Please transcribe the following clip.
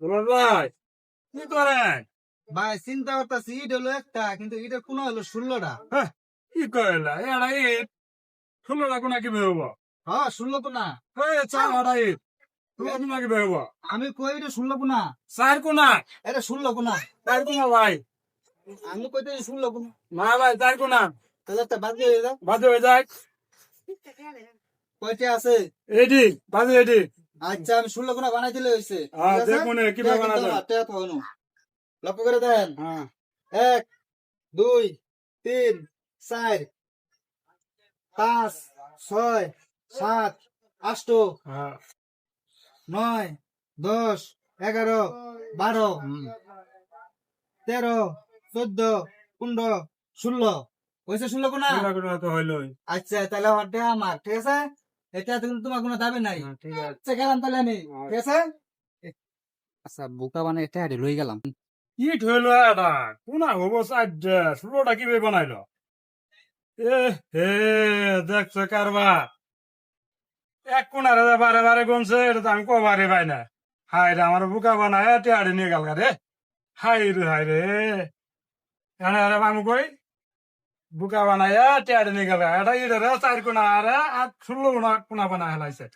দুলাল ভাই কি করেন? ভাই চিন্তা করতেছি ইট হলো একটা, কিন্তু ইটের কোন হলো 16টা। হ্যাঁ, কি করেলা এরা ঈদ 16টা কোনা কি বেরোবো? হ্যাঁ 16 কোনা। চারটা ঈদ 16 কোনা কি বেরোবো? আমি কই এটা 16 কোনা, চার কোনা এটা 16 কোনা। চার কোনা ভাই। আমি কইতে 16 কোনা। না ভাই চার কোনা তাহলে একটা বাদ দিয়ে দাও। বাজে হয়ে যায়। কয়টা আছে? এডি বাজে এডি। আচ্ছা আমি 16 কোনা বানাই দিলে হইছে। হ্যাঁ, দেখুন কিভাবে বানাবেন। লক্ষ্য করে দেন। হ্যাঁ 1 2 3 4 5 6 7 8 হ্যাঁ 9 10 11 12 13 14 15 16 হয়েছে 16 কোনা। 16 কোনা তো হইলই। আচ্ছা তাহলে হটে আমার, ঠিক আছে? এটা কিন্তু তোমার কোনো দাবি নাই। হ্যাঁ, ঠিক আছে। আচ্ছা গেলাম তাহলে আমি, ঠিক আছে? আচ্ছা বোকা মানে এটা হাড়ি লই গেলাম। ইট হইল এটা কোনা হবো চারটা 16টা কিভাবে বানাইলো? এ হে দেখছো কারবার এক কোনারে যে বারে বারে গুনছে এটা তো আমি কবারে পাই না। হাই রে আমার বুকা বানায় টেয়ারে নিয়ে গেল রে। হাই রে এনে আরে আমি কই বুকা বানায় টেয়ারে নিয়ে গেল এটা ইট রে চার কোনা আরে আর 16 কোনা বানায় হেলাইছে।